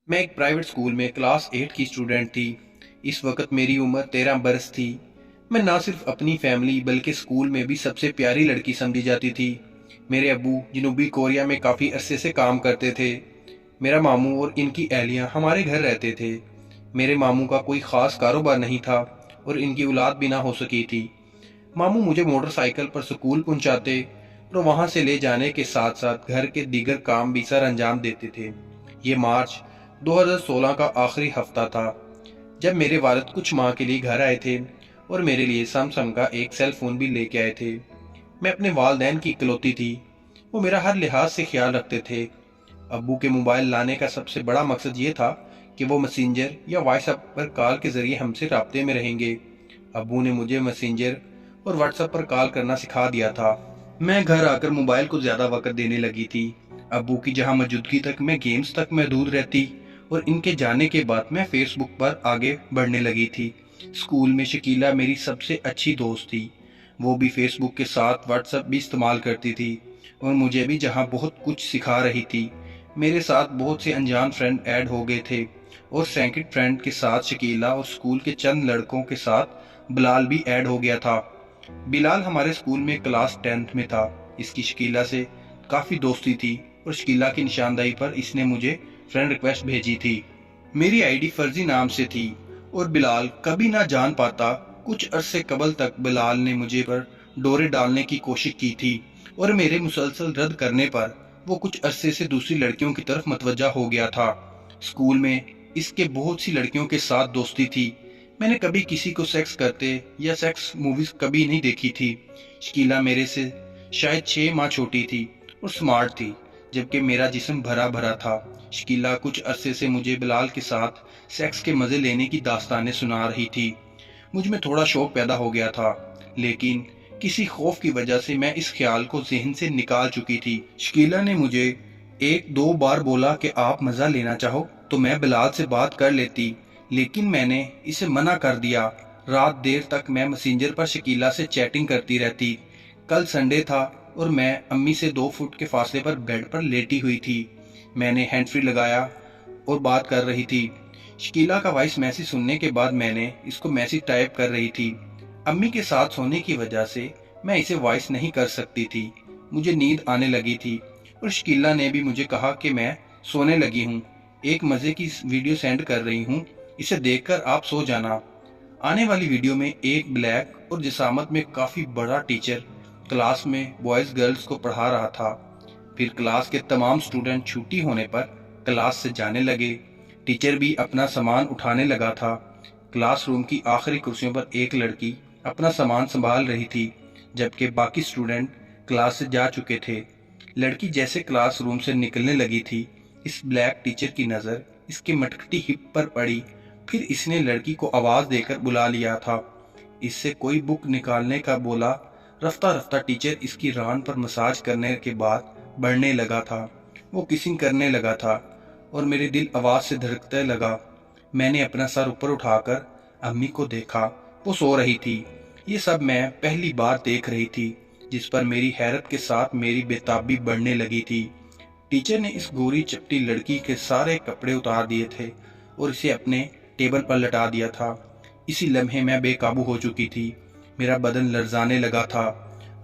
मैं एक private school में क्लास 8 की स्टूडेंट थी। इस वक्त मेरी उम्र 13 बरस थी। मैं ना सिर्फ अपनी फैमिली बल्कि स्कूल में भी सबसे प्यारी लड़की समझी जाती थी। मेरे अब्बू जनूबी कोरिया में काफ़ी अरसे से काम करते थे। मेरा मामू और इनकी अहलियाँ हमारे घर रहते थे। मेरे मामू का कोई ख़ास कारोबार नहीं था और इनकी औलाद भी ना हो सकी थी। मामू मुझे मोटरसाइकिल पर स्कूल पहुंचाते और वहां से ले जाने के साथ साथ घर के दीगर काम भी सर अंजाम देते थे। ये मार्च 2016 का आखिरी हफ्ता था जब मेरे वालिद कुछ माह के लिए घर आए थे और मेरे लिए सैमसंग का एक सेल फोन भी लेके आए थे। मैं अपने वालदैन की इकलौती थी। वो मेरा हर लिहाज से ख्याल रखते थे। अब्बू के मोबाइल लाने का सबसे बड़ा मकसद ये था कि वो मैसेंजर या व्हाट्सएप पर कॉल के जरिए हमसे राब्ते में रहेंगे। अब्बू ने मुझे मैसेंजर और व्हाट्सएप पर कॉल करना सिखा दिया था। मैं घर आकर मोबाइल को ज्यादा वक्त देने लगी थी। अब्बू की जहां मौजूदगी तक मैं गेम्स तक महदूद रहती और इनके जाने के बाद मैं फेसबुक पर आगे बढ़ने लगी थी। स्कूल में शकीला मेरी सबसे अच्छी दोस्त थी। वो भी फेसबुक के साथ व्हाट्सएप भी इस्तेमाल करती थी और मुझे भी जहां बहुत कुछ सिखा रही थी। मेरे साथ बहुत से अनजान फ्रेंड ऐड हो गए थे और सैकड़ों फ्रेंड के साथ शकीला और स्कूल के चंद लड़कों के साथ बिलाल भी ऐड हो गया था। बिलाल हमारे स्कूल में क्लास 10th में था। इसकी शकीला से काफ़ी दोस्ती थी और शकीला की निशानदाही पर इसने मुझे फ्रेंड रिक्वेस्ट भेजी थी। मेरी आईडी फर्जी नाम से थी और बिलाल कभी ना जान पाता। कुछ अरसे कबल तक बिलाल ने मुझे पर डोरे डालने की कोशिश की थी और मेरे मुसलसल रद्द करने पर वो कुछ अरसे से दूसरी लड़कियों की तरफ मतवज्जा हो गया था। स्कूल में इसके बहुत सी लड़कियों के साथ दोस्ती थी। मैंने कभी किसी को सेक्स करते या सेक्स मूवीज कभी नहीं देखी थी। शकीला मेरे से शायद 6 माह छोटी थी और स्मार्ट थी, जबकि मेरा जिस्म भरा भरा था। शकीला कुछ अरसे से मुझे बिलाल के साथ सेक्स के मजे लेने की दास्तानें सुना रही थी। मुझ में थोड़ा शौक पैदा हो गया था, लेकिन किसी खौफ की वजह से मैं इस ख्याल को जहन से निकाल चुकी थी। शकीला ने मुझे 1-2 बार बोला कि आप मजा लेना चाहो तो मैं बिलाल से बात कर लेती, लेकिन मैंने इसे मना कर दिया। रात देर तक मैं मैसेंजर पर शकीला से चैटिंग करती रहती। कल संडे था और मैं अम्मी से 2 फुट के फासले पर बेड पर लेटी हुई थी। मैंने हैंड फ्री लगाया और बात कर रही थी। शकीला का वॉइस मैसेज सुनने के बाद मैंने इसको मैसेज टाइप कर रही थी। अम्मी के साथ सोने की वजह से मैं इसे वॉइस नहीं कर सकती थी। मुझे नींद आने लगी थी और शकीला ने भी मुझे कहा कि मैं सोने लगी हूँ। एक मजे की वीडियो सेंड कर रही हूँ, इसे देखकर आप सो जाना। आने वाली वीडियो में एक ब्लैक और जिसामत में काफी बड़ा टीचर क्लास में बॉयज गर्ल्स को पढ़ा रहा था। फिर क्लास के तमाम स्टूडेंट छुट्टी होने पर क्लास से जाने लगे। टीचर भी अपना सामान उठाने लगा था। क्लासरूम की आखिरी कुर्सियों पर एक लड़की अपना सामान संभाल रही थी, जबकि बाकी स्टूडेंट क्लास से जा चुके थे। लड़की जैसे क्लासरूम से निकलने लगी थी, इस ब्लैक टीचर की नज़र इसके मटकटी हिप पर पड़ी। फिर इसने लड़की को आवाज़ देकर बुला लिया था। इससे कोई बुक निकालने का बोला। रफ्ता रफ्ता टीचर इसकी रान पर मसाज करने के बाद बढ़ने लगा था। वो किसिंग करने लगा था और मेरे दिल आवाज़ से धड़कने लगा। मैंने अपना सर ऊपर उठाकर अम्मी को देखा। वो सो रही थी। ये सब मैं पहली बार देख रही थी, जिस पर मेरी हैरत के साथ मेरी बेताबी बढ़ने लगी थी। टीचर ने इस गोरी चपटी लड़की के सारे कपड़े उतार दिए थे और इसे अपने टेबल पर लटा दिया था। इसी लम्हे मैं बेकाबू हो चुकी थी। मेरा बदन लर्जाने लगा था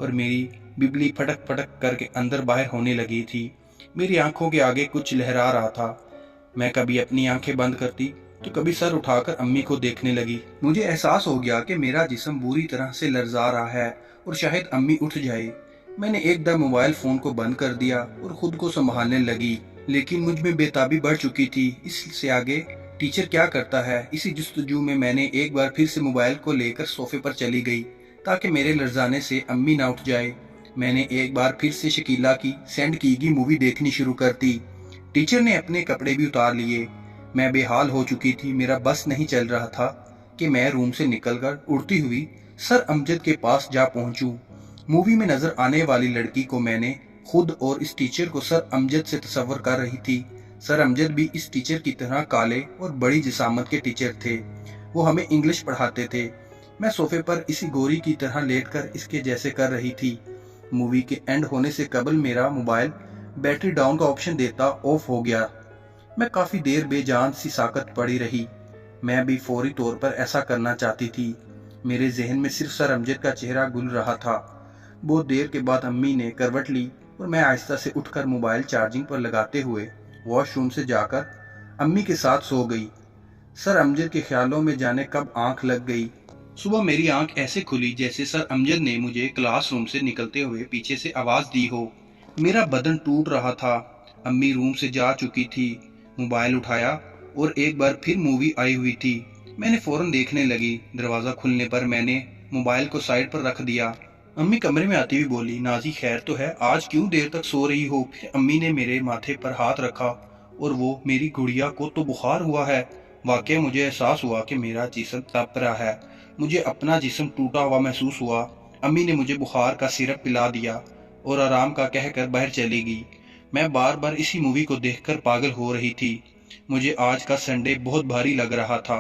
और मेरी बिजली फटक फटक करके अंदर बाहर होने लगी थी। मेरी आंखों के आगे कुछ लहरा रहा था। मैं कभी अपनी आंखें बंद करती तो कभी सर उठाकर अम्मी को देखने लगी। मुझे एहसास हो गया कि मेरा जिस्म बुरी तरह से लर्जा रहा है और शायद अम्मी उठ जाए। मैंने एकदम मोबाइल फोन को बंद कर दिया और खुद को संभालने लगी, लेकिन मुझ में बेताबी बढ़ चुकी थी। इससे आगे टीचर क्या करता है, इसी जस्तजू में मैंने एक बार फिर से मोबाइल को लेकर सोफे पर चली गई ताकि मेरे लर्जाने से अम्मी ना उठ जाए। मैंने एक बार फिर से शकीला की सेंड की गई मूवी देखनी शुरू कर दी। टीचर ने अपने कपड़े भी उतार लिए। मैं बेहाल हो चुकी थी। मेरा बस नहीं चल रहा था कि मैं रूम से निकलकर उड़ती हुई सर अमजद के पास जा पहुंचूं। मूवी में नजर आने वाली लड़की को मैंने खुद और इस टीचर को सर अमजद से तस्वर कर रही थी। सर अमजद भी इस टीचर की तरह काले और बड़ी जिसामत के टीचर थे। वो हमें इंग्लिश पढ़ाते थे। मैं सोफे पर इसी गोरी की तरह लेटकर इसके जैसे कर रही थी। मूवी के एंड होने से कबल मेरा मोबाइल बैटरी डाउन का ऑप्शन देता ऑफ हो गया। मैं काफी देर बेजान सी साकत पड़ी रही। मैं भी फौरी तौर पर ऐसा करना चाहती थी। मेरे जहन में सिर्फ सर अमजद का चेहरा गुल रहा था। बहुत देर के बाद अम्मी ने करवट ली और मैं आहिस्ता से उठकर मोबाइल चार्जिंग पर लगाते हुए वॉशरूम से जाकर अम्मी के साथ सो गई। सर अमजद के ख्यालों में जाने कब आंख लग गई। सुबह मेरी आंख ऐसे खुली जैसे सर अमजद ने मुझे क्लासरूम से निकलते हुए पीछे से आवाज दी हो। मेरा बदन टूट रहा था। अम्मी रूम से जा चुकी थी। मोबाइल उठाया और एक बार फिर मूवी आई हुई थी। मैंने फौरन देखने लगी। दरवाजा खुलने पर मैंने मोबाइल को साइड पर रख दिया। अम्मी कमरे में आती हुई बोली, नाजी खैर तो है, आज क्यों देर तक सो रही हो? फिर अम्मी ने मेरे माथे पर हाथ रखा और वो, मेरी गुड़िया को तो बुखार हुआ है। वाकई मुझे एहसास हुआ कि मेरा जिस्म तप रहा है। मुझे अपना जिस्म टूटा हुआ महसूस हुआ। अम्मी ने मुझे बुखार का सिरप पिला दिया और आराम का कहकर बाहर चली गई। मैं बार बार इसी मूवी को देखकर पागल हो रही थी। मुझे आज का संडे बहुत भारी लग रहा था।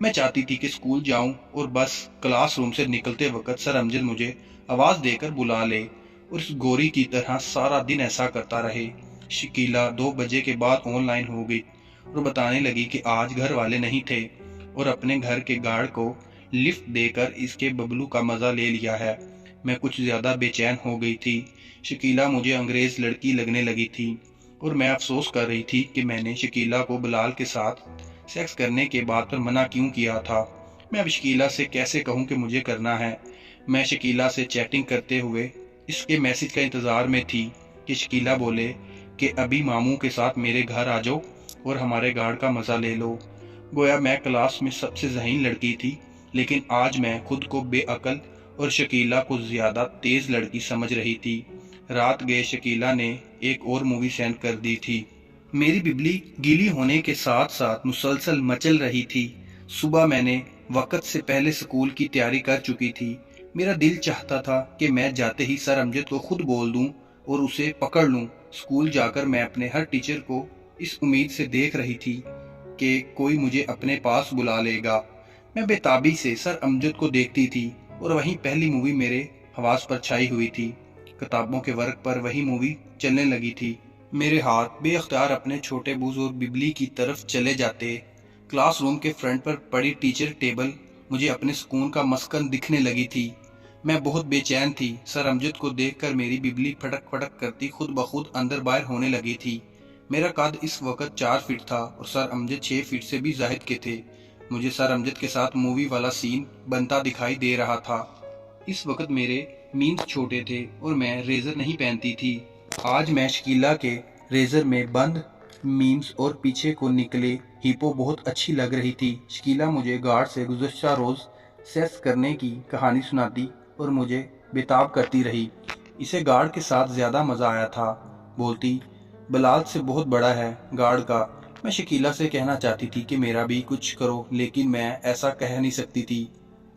मैं चाहती थी कि स्कूल जाऊं और बस क्लासरूम से निकलते वक्त सर अमजद मुझे आवाज देकर बुला ले और उस गोरी की तरह सारा दिन ऐसा करता रहे। शकीला 2 बजे के बाद ऑनलाइन हो गई और बताने लगी कि आज घर वाले नहीं थे और अपने घर के गार्ड को लिफ्ट देकर इसके बबलू का मजा ले लिया है। मैं कुछ ज्यादा बेचैन हो गई थी। शकीला मुझे अंग्रेज लड़की लगने लगी थी और मैं अफसोस कर रही थी कि मैंने शकीला को बिलाल के साथ सेक्स करने के बाद पर मना क्यों किया था। मैं अब शकीला से कैसे कहूं कि मुझे करना है। मैं शकीला से चैटिंग करते हुए इसके मैसेज का इंतजार में थी कि शकीला बोले कि अभी मामू के साथ मेरे घर आ जाओ और हमारे गार्ड का मजा ले लो। गोया मैं क्लास में सबसे ज़हीन लड़की थी, लेकिन आज मैं खुद को बेअकल और शकीला को ज्यादा तेज लड़की समझ रही थी। रात गए शकीला ने एक और मूवी सेंड कर दी थी। मेरी बिजली गीली होने के साथ साथ मुसलसल मचल रही थी। सुबह मैंने वक्त से पहले स्कूल की तैयारी कर चुकी थी। मेरा दिल चाहता था कि मैं जाते ही सर अमजद को खुद बोल दूं और उसे पकड़ लूं। स्कूल जाकर मैं अपने हर टीचर को इस उम्मीद से देख रही थी कि कोई मुझे अपने पास बुला लेगा। मैं बेताबी से सर अमजद को देखती थी और वहीं पहली मूवी मेरे हवास पर छाई हुई थी। किताबों के वर्क पर वही मूवी चलने लगी थी। मेरे हाथ बेअख्तियार अपने छोटे बूज और बिबली की तरफ चले जाते। क्लासरूम के फ्रंट पर पड़ी टीचर टेबल मुझे अपने सुकून का मस्कन दिखने लगी थी। मैं बहुत बेचैन थी। सर अमजद को देखकर मेरी बिबली फटक फटक करती खुद ब खुद अंदर बाहर होने लगी थी। मेरा कद इस वक्त 4 फीट था और सर अमजद 6 फीट से भी जाहिद के थे। मुझे सर अमजद के साथ मूवी वाला सीन बनता दिखाई दे रहा था। इस वक्त मेरे मीम्स छोटे थे और मैं रेजर नहीं पहनती थी। आज मैं शकीला के रेजर में बंद मीम्स और पीछे को निकले हिप्पो बहुत अच्छी लग रही थी। शकीला मुझे गार्ड से गुज़श्ता रोज सेक्स करने की कहानी सुनाती और मुझे बेताब करती रही। इसे गार्ड के साथ ज्यादा मजा आया था। बोलती, बिलाल से बहुत बड़ा है गार्ड का। मैं शकीला से कहना चाहती थी कि मेरा भी कुछ करो, लेकिन मैं ऐसा कह नहीं सकती थी।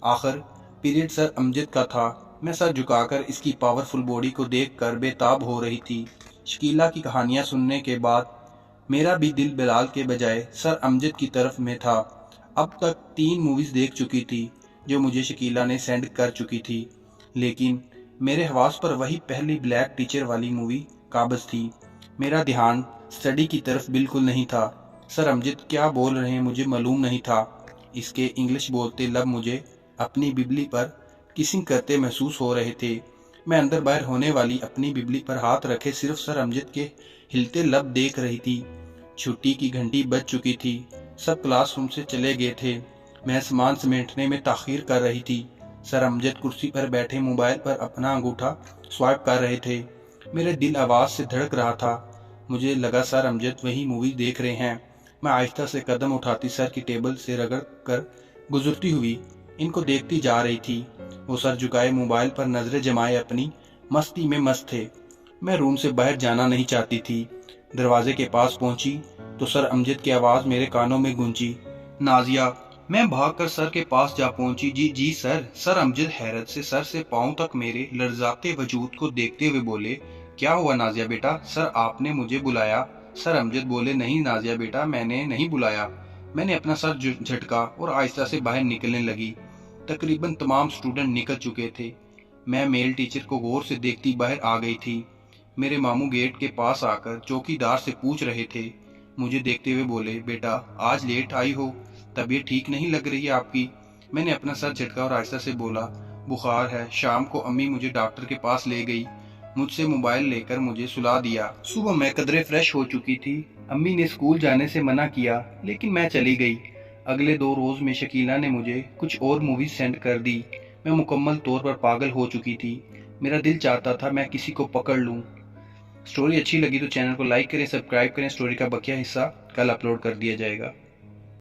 आखिर पीरियड सर अमजद का था। मैं सर झुकाकर इसकी पावरफुल बॉडी को देखकर बेताब हो रही थी। शकीला की कहानियां सुनने के बाद मेरा भी दिल बिलाल के बजाय सर अमजद की तरफ में था। अब तक 3 मूवीज देख चुकी थी जो मुझे शकीला ने सेंड कर चुकी थी, लेकिन मेरे हवास पर वही पहली ब्लैक टीचर वाली मूवी काबज थी। मेरा ध्यान स्टडी की तरफ बिल्कुल नहीं था। सर अमजद क्या बोल रहे हैं मुझे मालूम नहीं था। इसके इंग्लिश बोलते लब मुझे अपनी बिबली पर किसिंग करते महसूस हो रहे थे। मैं अंदर बाहर होने वाली अपनी बिबली पर हाथ रखे सिर्फ सर अमजद के हिलते लब देख रही थी। छुट्टी की घंटी बज चुकी थी। सब क्लासरूम से चले गए थे। मैं सामान समेटने में ताखीर कर रही थी। सर अमजद कुर्सी पर बैठे मोबाइल पर अपना अंगूठा स्वाइप कर रहे थे। मेरे दिल आवाज से धड़क रहा था। मुझे लगा सर अमजद वही मूवी देख रहे हैं। मैं आहिस्ता से कदम उठाती सर की टेबल से रगड़ कर गुजरती हुई इनको देखती जा रही थी। वो सर झुकाए मोबाइल पर नजरें जमाए अपनी मस्ती में मस्त थे। मैं रूम से बाहर जाना नहीं चाहती थी। दरवाजे के पास पहुंची तो सर अमजद की आवाज मेरे कानों में गूंजी, नाजिया। मैं भागकर सर के पास जा पहुंची। जी जी सर। सर अमजद हैरत से सर से पांव तक मेरे लर्जाते वजूद को देखते हुए बोले, क्या हुआ नाजिया बेटा? सर आपने मुझे बुलाया? सर अमजद बोले, नहीं नाजिया बेटा, मैंने नहीं बुलाया। मैंने अपना सर झटका और आहिस्ता से बाहर निकलने लगी। तकरीबन तमाम स्टूडेंट निकल चुके थे। मैं मेल टीचर को गौर से देखती बाहर आ गई थी। मेरे मामू गेट के पास आकर चौकीदार से पूछ रहे थे, مجھے دیکھتے ہوئے بولے، بیٹا آج لیٹ آئی ہو، طبیعت ٹھیک نہیں لگ رہی ہے آپ کی؟ میں نے اپنا سر جھٹکا اور آہستہ سے بولا، بخار ہے، شام کو امی مجھے ڈاکٹر کے پاس لے گئی، مجھ سے موبائل لے کر مجھے سلا دیا۔ صبح میں قدرے فریش ہو چکی تھی، امی نے اسکول جانے سے منع کیا لیکن میں چلی گئی۔ اگلے 2 روز میں شکیلہ نے مجھے کچھ اور موویز سینڈ کر دی۔ میں مکمل طور پر پاگل ہو چکی تھی، میرا دل چاہتا تھا میں کسی کو پکڑ لوں۔ سٹوری اچھی لگی تو چینل کو لائک کریں، سبسکرائب کریں، سٹوری کا بقیہ حصہ کل اپلوڈ کر دیا جائے گا۔